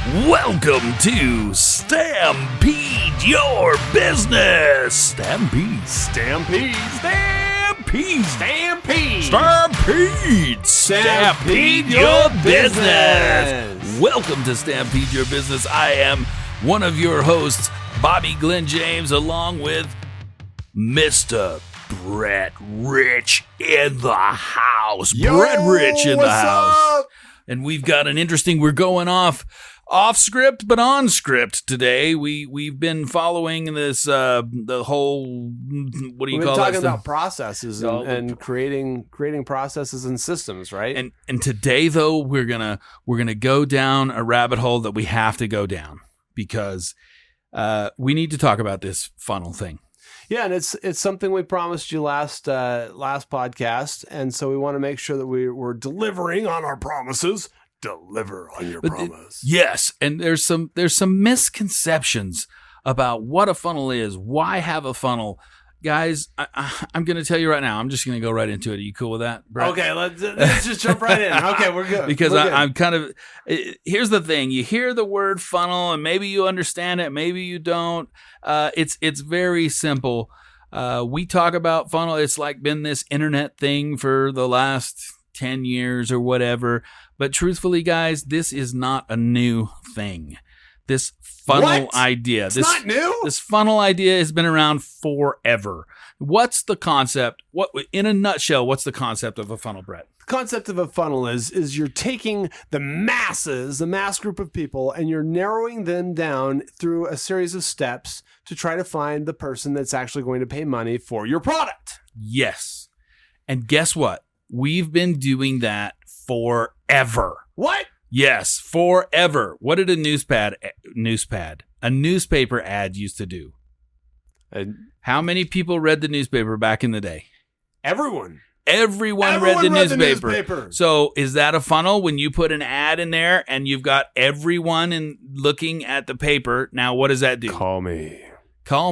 Welcome to Stampede Your Business. Stampede. Stampede. Stampede. Stampede. Stampede. Stampede Your Business. Welcome to Stampede Your Business. I am one of your hosts, Bobby Glenn James, along with Mr. Brett Rich in the house. Brett Rich in the house. Up? And we've got an interesting, we're going off script, but on script today. We've been following this, the whole, what do you call it? We're talking about processes and creating processes and systems, right? And today though, we're gonna go down a rabbit hole that we have to go down because, we need to talk about this funnel thing. Yeah, and it's something we promised you last podcast, and so we want to make sure that we're delivering on our promises. Deliver on your promise. Yes, and there's some misconceptions about what a funnel is. Why have a funnel, guys? I'm going to tell you right now. I'm just going to go right into it. Are you cool with that, Brett? Okay, let's just jump right in. Okay, we're good. Because we're good. I'm kind of. Here's the thing: you hear the word funnel, and maybe you understand it, maybe you don't. It's very simple. We talk about funnel. It's like been this internet thing for the last 10 years or whatever. But truthfully, guys, this is not a new thing. This funnel idea. It's not new? This funnel idea has been around forever. What's the concept? In a nutshell, what's the concept of a funnel, Brett? The concept of a funnel is you're taking the masses, the mass group of people, and you're narrowing them down through a series of steps to try to find the person that's actually going to pay money for your product. Yes. And guess what? We've been doing that forever. What? Yes, forever. What did a newspaper ad used to do? How many people read the newspaper back in the day? Everyone read the newspaper. So is that a funnel when you put an ad in there and you've got everyone looking at the paper? Now, what does that do? Call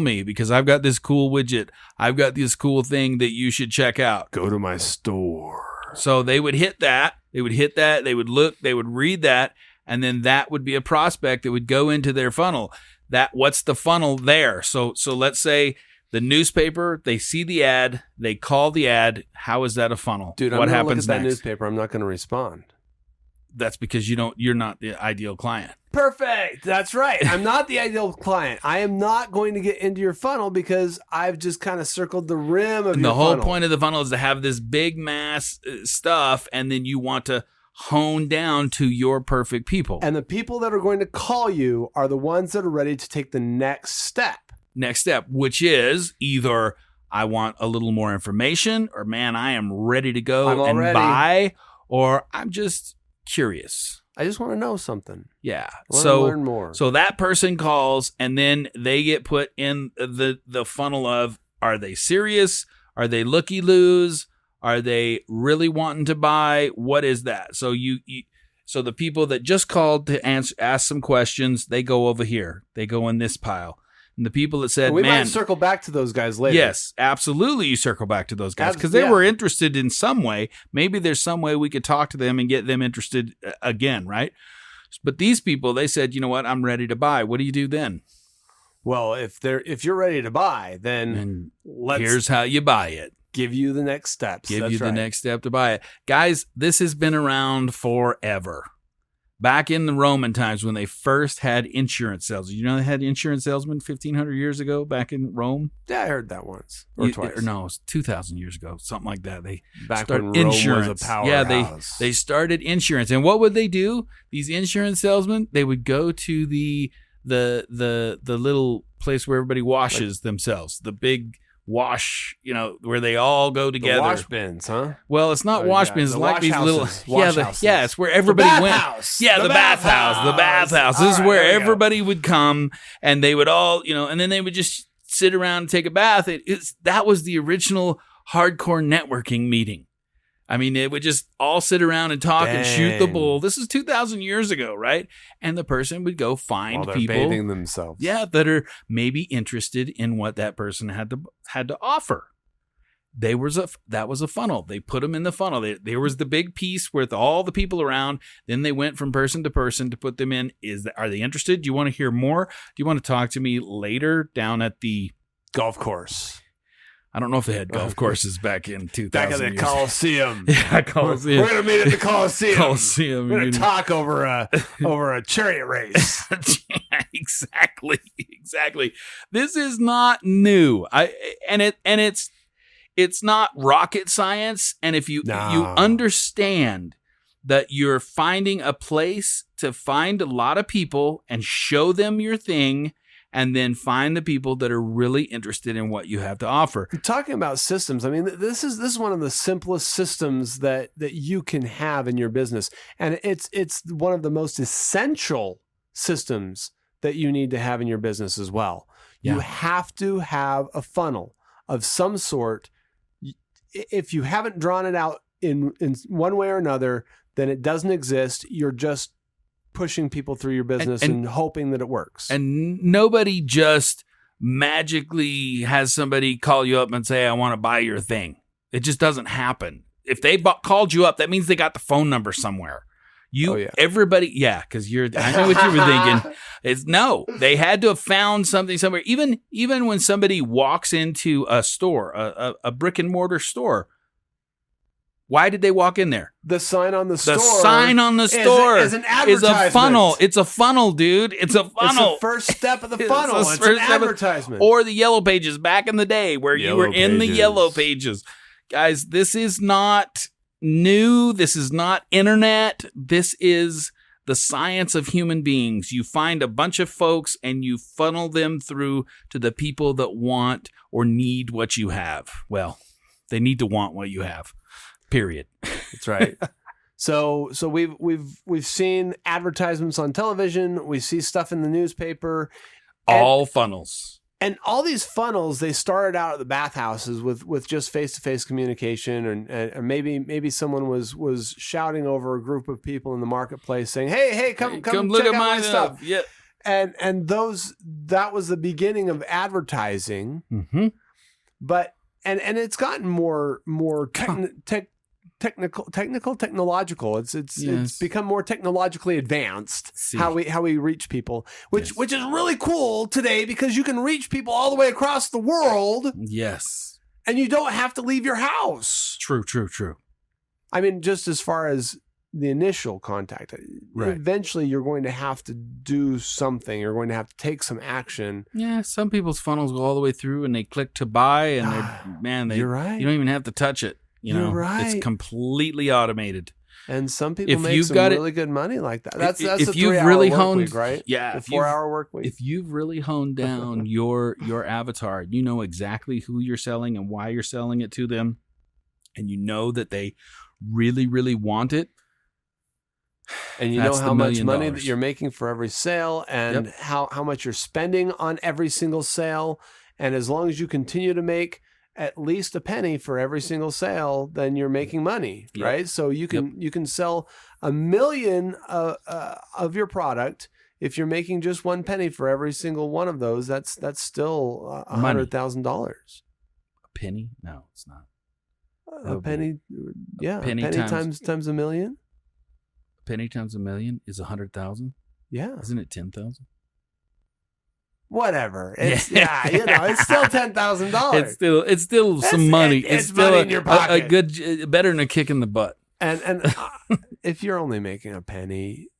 me because I've got this cool widget. I've got this cool thing that you should check out. Go to my store. So they would hit that. They would look, they would read that, and then that would be a prospect that would go into their funnel. What's the funnel there? So let's say the newspaper, they see the ad, they call the ad. How is that a funnel? Dude, what happens look at that next? newspaper. I'm not going to respond. That's because you're not the ideal client. Perfect. That's right. I'm not the ideal client. I am not going to get into your funnel because I've just kind of circled the rim of your funnel. The whole point of the funnel is to have this big mass stuff, and then you want to hone down to your perfect people. And the people that are going to call you are the ones that are ready to take the next step. Which is either I want a little more information, or man, I am ready to go and buy, or I'm just curious. I just want to know something. Yeah. I want to learn more. So that person calls, and then they get put in the funnel of, are they serious? Are they looky-loos? Are they really wanting to buy? What is that? So so the people that just called to ask some questions, they go over here. They go in this pile. And the people that said, we might circle back to those guys later. Yes, absolutely. You circle back to those guys because they were interested in some way. Maybe there's some way we could talk to them and get them interested again, right? But these people, they said, you know what? I'm ready to buy. What do you do then? Well, if you're ready to buy, then here's how you buy it. Give you the next steps. The next step to buy it. Guys, this has been around forever. Back in the Roman times when they first had insurance sales. You know they had insurance salesmen 1,500 years ago back in Rome? Yeah, I heard that once or twice. No, it was 2,000 years ago, something like that. They back started when Rome insurance. Was a powerhouse. Yeah, they started insurance. And what would they do? These insurance salesmen, they would go to the little place where everybody washes themselves, the big wash, where they all go together. The wash bins, huh? Well, it's not wash bins. It's like these houses. little, it's where everybody went. Yeah, the bathhouse. The bathhouse. This is where everybody would come, and they would all, and then they would just sit around and take a bath. That was the original hardcore networking meeting. I mean, it would just all sit around and talk and shoot the bull. This is 2,000 years ago, right? And the person would go find while they're people bathing themselves. Yeah, that are maybe interested in what that person had to offer. that was a funnel. They put them in the funnel. There was the big piece with all the people around. Then they went from person to person to put them in. Are they interested? Do you want to hear more? Do you want to talk to me later down at the golf course? I don't know if they had golf courses back in 2000. Back at the Coliseum. Yeah, Coliseum. We're going to meet at the Coliseum. Coliseum. We're going to talk over a chariot race. Exactly. This is not new. It's not rocket science. And if you understand that you're finding a place to find a lot of people and show them your thing, and then find the people that are really interested in what you have to offer. Talking about systems, I mean, this is one of the simplest systems that you can have in your business, and it's one of the most essential systems that you need to have in your business as well. Yeah. You have to have a funnel of some sort. If you haven't drawn it out in one way or another, then it doesn't exist. You're just pushing people through your business and hoping that it works. And nobody just magically has somebody call you up and say, I want to buy your thing. It just doesn't happen. If they called you up, that means they got the phone number somewhere. Everybody, because I know what you were thinking. They had to have found something somewhere. Even when somebody walks into a store, a brick and mortar store, why did they walk in there? The sign on the store. The sign on the store is an advertisement. Is a funnel. It's a funnel, dude. It's a funnel. It's the first step of the funnel. It's an advertisement. Or the yellow pages back in the day where you were in the yellow pages. Guys, this is not new. This is not internet. This is the science of human beings. You find a bunch of folks and you funnel them through to the people that want or need what you have. Well, they need to want what you have. Period. That's right. So we've seen advertisements on television. We see stuff in the newspaper. All funnels. And all these funnels, they started out at the bathhouses with just face-to-face communication, and maybe someone was shouting over a group of people in the marketplace saying, "Hey, come look check at out my stuff." Yeah. And that was the beginning of advertising. Mm-hmm. But and it's gotten more technological. It's become more technologically advanced. How we reach people, which is really cool today because you can reach people all the way across the world. Yes, and you don't have to leave your house. True. I mean, just as far as the initial contact, eventually you're going to have to do something. You're going to have to take some action. Yeah, some people's funnels go all the way through and they click to buy, and you're right. You don't even have to touch it. You're right. It's completely automated. And some people make some really good money like that. That's a 3-hour really work week, right? Yeah. A 4-hour work week. If you've really honed down your avatar, you know exactly who you're selling and why you're selling it to them, and you know that they really, really want it. And you know how much money that you're making for every sale, and how much you're spending on every single sale. And as long as you continue to make at least a penny for every single sale, then you're making money, right? So you can sell 1 million of your product. If you're making just 1 penny for every single one of those, that's still $100,000. A penny? No, it's not. A penny, a penny times 1 million. A penny times 1 million is 100,000. Yeah, isn't it 10,000? Whatever. It's it's still $10,000. It's still some money. It's still money in your pocket. A good, better than a kick in the butt. And if you're only making a penny,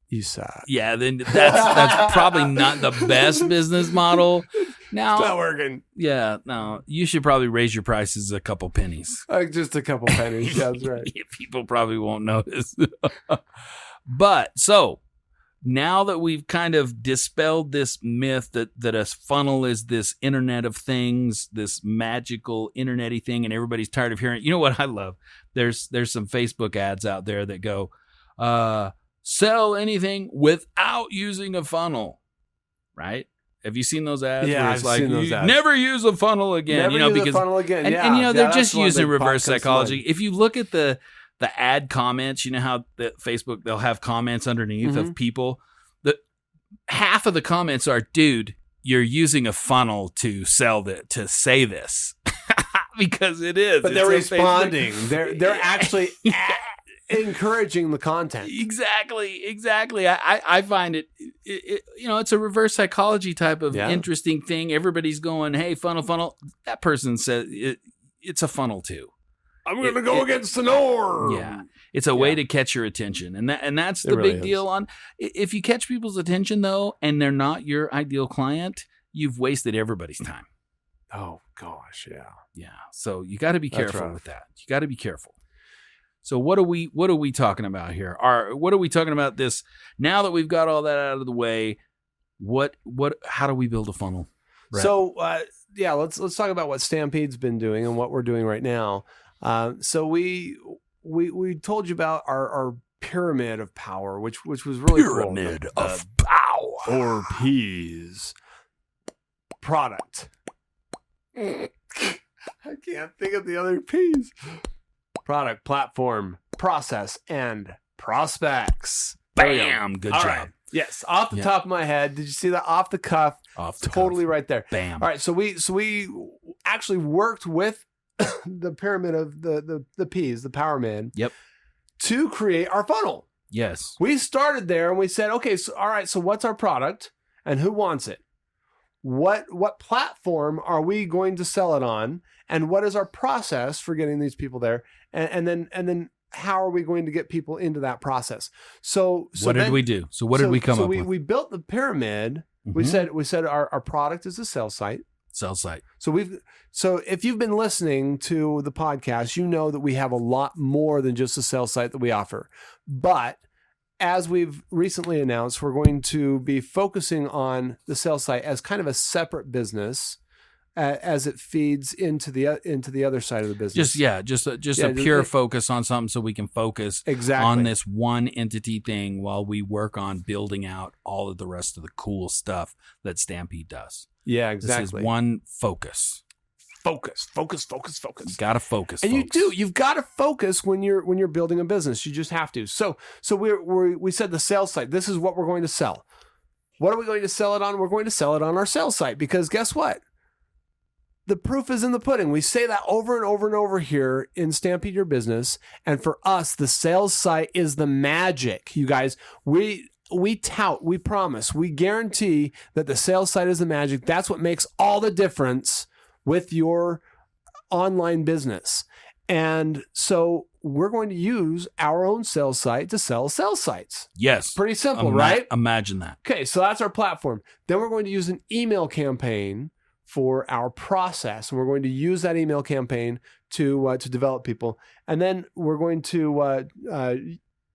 you suck. Yeah, then that's probably not the best business model. Now, it's not working. Yeah, no, you should probably raise your prices a couple pennies. Just a couple pennies. That's right. People probably won't notice. But so. Now that we've kind of dispelled this myth that a funnel is this internet of things, this magical internet-y thing, and everybody's tired of hearing it. You know what I love? There's some Facebook ads out there that go, sell anything without using a funnel, right? Have you seen those ads? Yeah, I've seen those ads. Never use a funnel again. Never use a funnel again. And they're just using reverse psychology. If you look at the ad comments, you know how the Facebook, they'll have comments underneath of people. Half of the comments are, dude, you're using a funnel to sell to say this. because it is. But they're responding. They're actually encouraging the content. Exactly. I find it, it's a reverse psychology type of interesting thing. Everybody's going, hey, funnel. That person says it's a funnel too. I'm going to go against the norm. Yeah. It's a way to catch your attention. And that's the big deal on, if you catch people's attention though, and they're not your ideal client, you've wasted everybody's time. Oh gosh. Yeah. Yeah. So you got to be careful with that. You got to be careful. So what are we talking about here? What are we talking about this? Now that we've got all that out of the way, how do we build a funnel? Brett? So, let's talk about what Stampede's been doing and what we're doing right now. So we told you about our pyramid of power, which was really pyramid cool. of power. 4 P's. Product. I can't think of the other P's. Product, platform, process, and prospects. Bam! Good job. Right. Yes, off the top of my head. Did you see that? Off the cuff. Totally right there. Bam. All right, so we actually worked with the pyramid of the P's, the power man. Yep. To create our funnel. Yes. We started there and we said, okay, so all right, so what's our product and who wants it? What platform are we going to sell it on? And what is our process for getting these people there? And then how are we going to get people into that process? So what did we do? So what did we come up with? We built the pyramid. Mm-hmm. We said our product is a sales site. So if you've been listening to the podcast, you know that we have a lot more than just a sales site that we offer. But as we've recently announced, we're going to be focusing on the sales site as kind of a separate business as it feeds into the other side of the business. Just a pure focus on something so we can focus on this one entity thing while we work on building out all of the rest of the cool stuff that Stampede does. Yeah, exactly. This is one focus. Focus. You gotta focus, and folks. You've got to focus when you're building a business. You just have to. So we said the sales site. This is what we're going to sell. What are we going to sell it on? We're going to sell it on our sales site because guess what? The proof is in the pudding. We say that over and over and over here in Stampede Your Business. And for us, the sales site is the magic. You guys, we tout, we promise, we guarantee that the sales site is the magic. That's what makes all the difference with your online business. And so we're going to use our own sales site to sell sales sites. Yes. Pretty simple, right? Imagine that. Okay, so that's our platform. Then we're going to use an email campaign for our process. And we're going to use that email campaign to develop people. And then we're going to,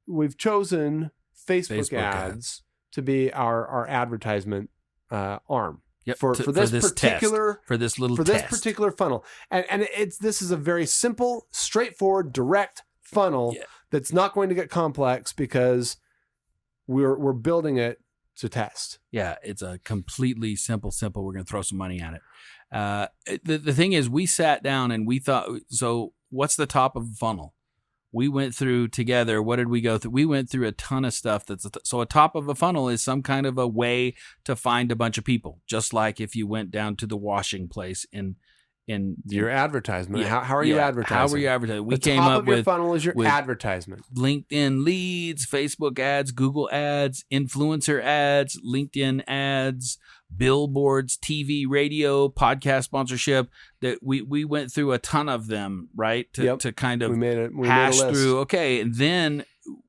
we've chosen Facebook ads to be our advertisement arm. Yep. For this particular funnel. And this is a very simple, straightforward, direct funnel that's not going to get complex because we're building it to test. Yeah, it's a completely simple. We're going to throw some money at it. The thing is, we sat down and we thought, so what's the top of the funnel? We went through together. What did we go through? We went through a ton of stuff. So a top of a funnel is some kind of a way to find a bunch of people. Just like if you went down to the washing place in your advertisement. Yeah, how are you advertising? How are you advertising? We came up with your funnel is your advertisement. LinkedIn leads, Facebook ads, Google ads, influencer ads, LinkedIn ads, billboards, TV, radio, podcast sponsorship. That we went through a ton of them, right? To kind of hash through. Okay, and then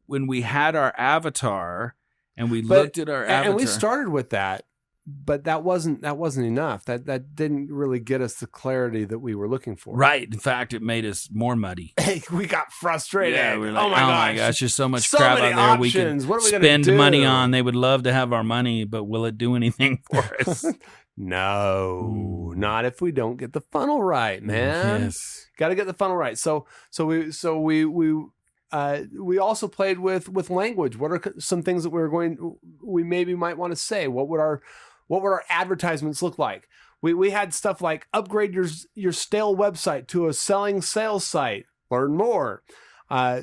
when we had our avatar and we looked at our avatar, and we started with that. But that wasn't enough. That didn't really get us the clarity that we were looking for. Right. In fact, it made us more muddy. We got frustrated. Yeah, we're like, oh my gosh, there's so much crap out there we can spend money on. They would love to have our money, but will it do anything for us? No, not if we don't get the funnel right, man. Yes. Got to get the funnel right. So we also played with language. What are some things that we maybe might want to say? What would our advertisements look like? We had stuff like upgrade your stale website to a selling sales site. Learn more.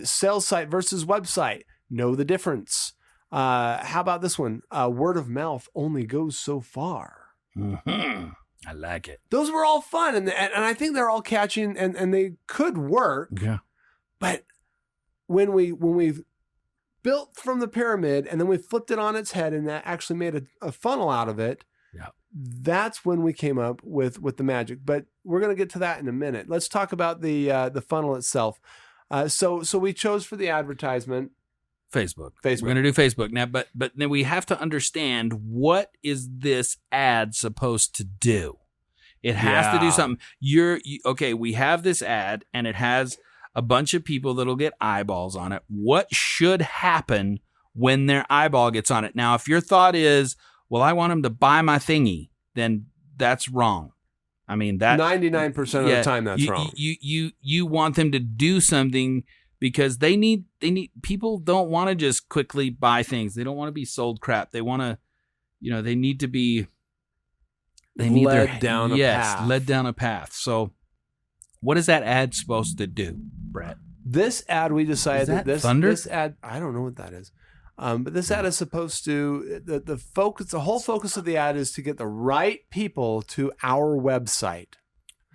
Sales site versus website. Know the difference. How about this one? Word of mouth only goes so far. Mm-hmm. I like it. Those were all fun, and I think they're all catchy, and they could work. Yeah. But when we built from the pyramid and then we flipped it on its head and that actually made a funnel out of it, yeah, that's when we came up with the magic. But we're going to get to that in a minute. Let's talk about the funnel itself. So we chose for the advertisement Facebook. We're going to do Facebook now, but then we have to understand, what is this ad supposed to do? It has to do something. Okay, we have this ad and it has a bunch of people that'll get eyeballs on it. What should happen when their eyeball gets on it? Now, if your thought is, well, I want them to buy my thingy, then that's wrong. I mean, that 99% of the time that's wrong. You want them to do something, because they need people don't want to just quickly buy things. They don't want to be sold crap. They want to, they need to be led down a path. So what is that ad supposed to do, Brett? This ad, we decided that thunder? This ad, I don't know what that is. But this ad is supposed to, the whole focus of the ad is to get the right people to our website.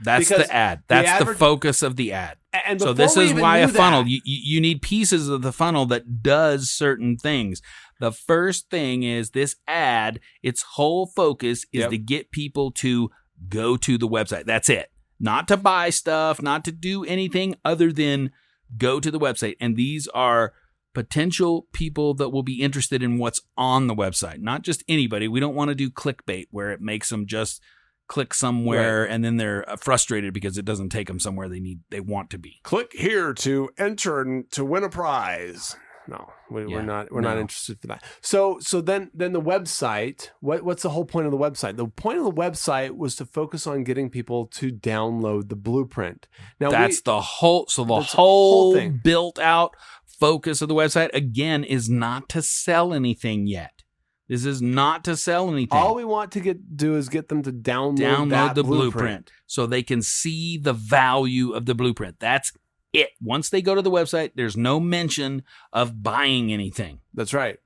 That's the ad. That's the focus of the ad. And so this is why a funnel, you need pieces of the funnel that does certain things. The first thing is this ad, its whole focus is to get people to go to the website. That's it. Not to buy stuff, not to do anything other than go to the website. And these are potential people that will be interested in what's on the website, not just anybody. We don't want to do clickbait where it makes them just click somewhere and then they're frustrated because it doesn't take them somewhere they want to be. Click here to enter and to win a prize. No, we're not interested for that. So then the website, what's the whole point of the website? The point of the website was to focus on getting people to download the blueprint. Now that's the whole thing. Built out focus of the website, again, is not to sell anything yet. This is not to sell anything. All we want to do is get them to download the blueprint so they can see the value of the blueprint. That's it. Once they go to the website, there's no mention of buying anything. That's right.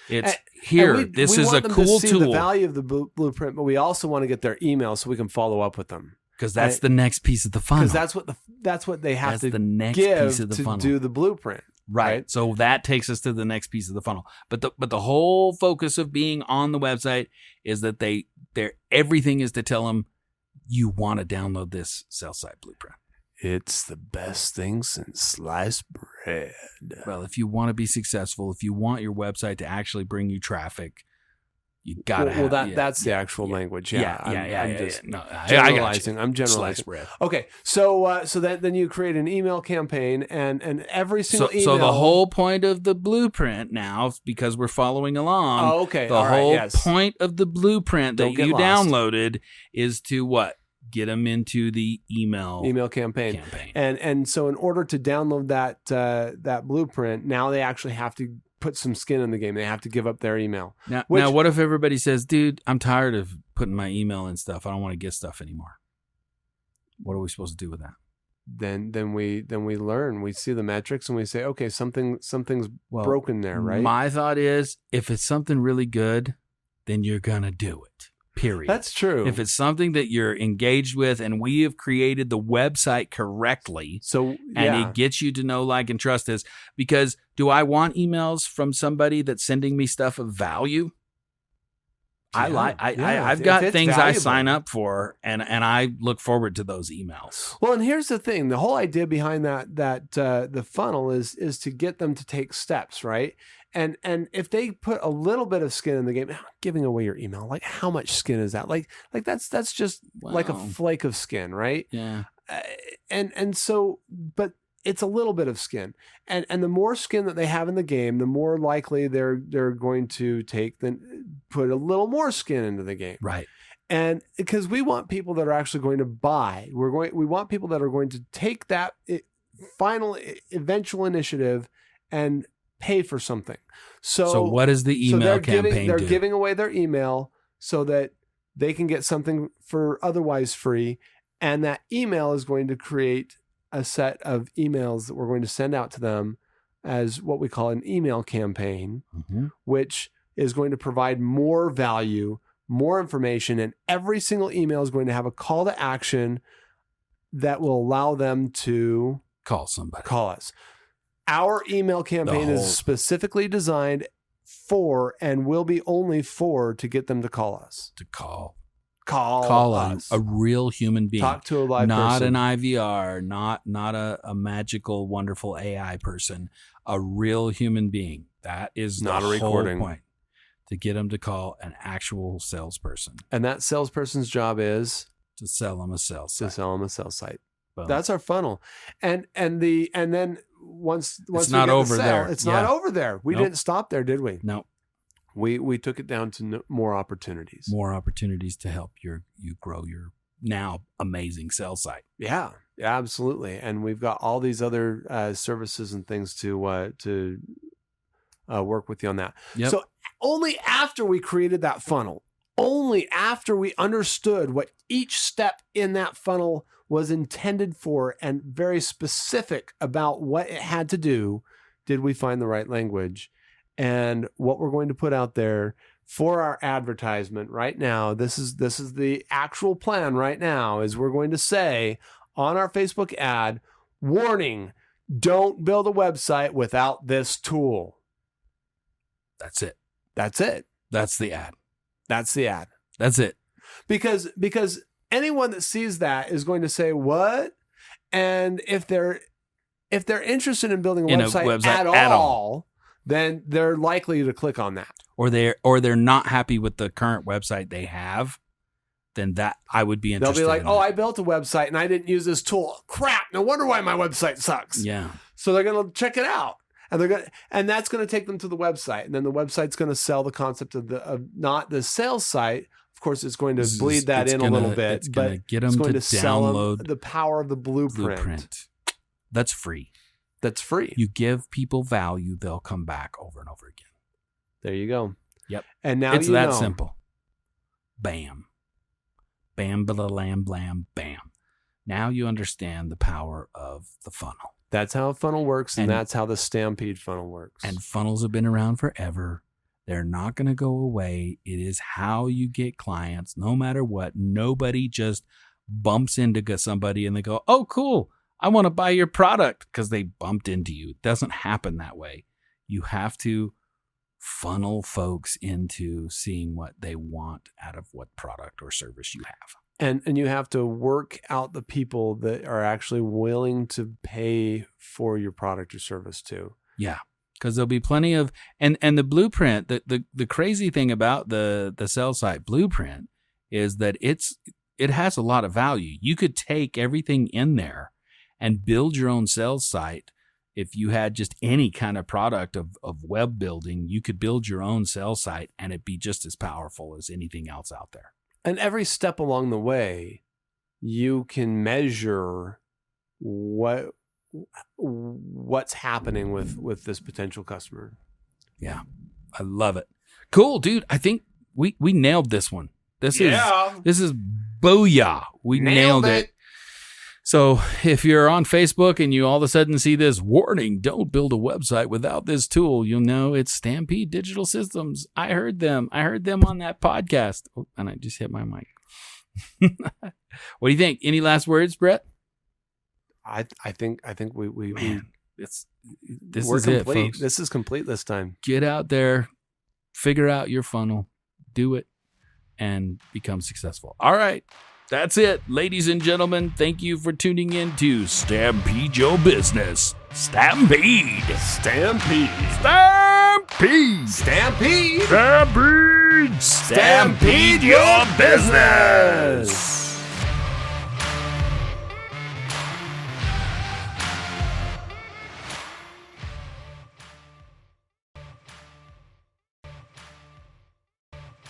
It's here. This is a cool to see tool. The value of the blueprint, but we also want to get their email so we can follow up with them. Because that's the next piece of the funnel. Because that's what they have to the next give piece of the funnel. Do the blueprint. Right. So that takes us to the next piece of the funnel. But the whole focus of being on the website is that everything is to tell them, you want to download this sales site blueprint. It's the best thing since sliced bread. Well, if you want to be successful, if you want your website to actually bring you traffic, you gotta have. Well, that's the actual language. I'm generalizing. I'm generalizing. Okay, so then you create an email campaign, and every single email. So the whole point of the blueprint now, because we're following along. Oh, okay. The whole point of the blueprint that you downloaded is to what? Get them into the email campaign. And so in order to download that blueprint, now they actually have to put some skin in the game. They have to give up their email. Now, what if everybody says, dude, I'm tired of putting my email and stuff. I don't want to get stuff anymore. What are we supposed to do with that? Then we learn. We see the metrics and we say, okay, something's broken there, right? My thought is, if it's something really good, then you're going to do it. Period. That's true. If it's something that you're engaged with and we have created the website correctly, and it gets you to know, like, and trust us, because do I want emails from somebody that's sending me stuff of value? I've got things valuable. I sign up for, and I look forward to those emails. Well, and here's the thing: the whole idea behind that the funnel is to get them to take steps, right? And if they put a little bit of skin in the game, giving away your email, like how much skin is that? Like that's just like a flake of skin, right? Yeah. And so, but it's a little bit of skin, and the more skin that they have in the game, the more likely they're going to put a little more skin into the game, right? And because we want people that are actually going to buy, we want people that are going to take that eventual initiative and pay for something. So what does the email campaign do? They're giving away their email so that they can get something for otherwise free, and that email is going to create a set of emails that we're going to send out to them as what we call an email campaign, which is going to provide more value, more information, and every single email is going to have a call to action that will allow them to Call somebody. call us. Our email campaign is specifically designed for and will be only for to get them to call us. To call us. a real human being. Talk to a live not person. an IVR, not a magical, wonderful AI person. A real human being. That is Not the a recording. whole point. To get them to call an actual salesperson. And that salesperson's job is To sell them a sales to site. sell them a sales site. Boom. That's our funnel. And then once It's we not get the over sale, there. it's Yeah. not over there. We Nope. didn't stop there, did we? No. We took it down to more opportunities. More opportunities to help you grow your now amazing sales site. Yeah, absolutely. And we've got all these other services and things to work with you on that. Yep. So only after we created that funnel, only after we understood what each step in that funnel was intended for and very specific about what it had to do, did we find the right language. And what we're going to put out there for our advertisement right now, this is the actual plan right now, is we're going to say on our Facebook ad, warning, don't build a website without this tool. That's it. That's it. That's the ad. That's the ad. That's it. Because anyone that sees that is going to say, what? And if they're interested in building a website at all, then they're likely to click on that. Or they're not happy with the current website they have, then that I would be interested. They'll be like, in oh, that. I built a website and I didn't use this tool. Crap. No wonder why my website sucks. Yeah. So they're going to check it out. And that's going to take them to the website. And then the website's going to sell the concept of not the sales site. Of course, it's going to bleed that in a little bit, It's going to but get them it's going to sell download them the power of the blueprint. That's free. That's free. You give people value, they'll come back over and over again. There you go. Yep. And now it's you that know. simple. Bam. Bam, lam, blam, bam. Now you understand the power of the funnel. That's how a funnel works, and And- that's how the Stampede funnel works. And funnels have been around forever. They're not going to go away. It is how you get clients, no matter what. Nobody just bumps into somebody and they go, oh, cool, I want to buy your product because they bumped into you. It doesn't happen that way. You have to funnel folks into seeing what they want out of what product or service you have. And you have to work out the people that are actually willing to pay for your product or service too. Yeah. Because there'll be plenty of, and the blueprint, the crazy thing about the sales site blueprint is that it has a lot of value. You could take everything in there and build your own sales site. If you had just any kind of product of web building, you could build your own sales site and it'd be just as powerful as anything else out there. And every step along the way, you can measure what's happening with this potential customer. Yeah. I love it. Cool, dude. I think we nailed this one. This is booyah. We nailed it. So if you're on Facebook and you all of a sudden see this warning, don't build a website without this tool, you'll know it's Stampede Digital Systems. I heard them on that podcast. Oh, and I just hit my mic. What do you think? Any last words, Brett? I think we this we're is complete. it, folks. This is complete this time. Get out there, figure out your funnel, do it, and become successful. All right. That's it. Ladies and gentlemen, thank you for tuning in to Stampede Your Business. Stampede. Stampede. Stampede. Stampede. Stampede. Stampede your business.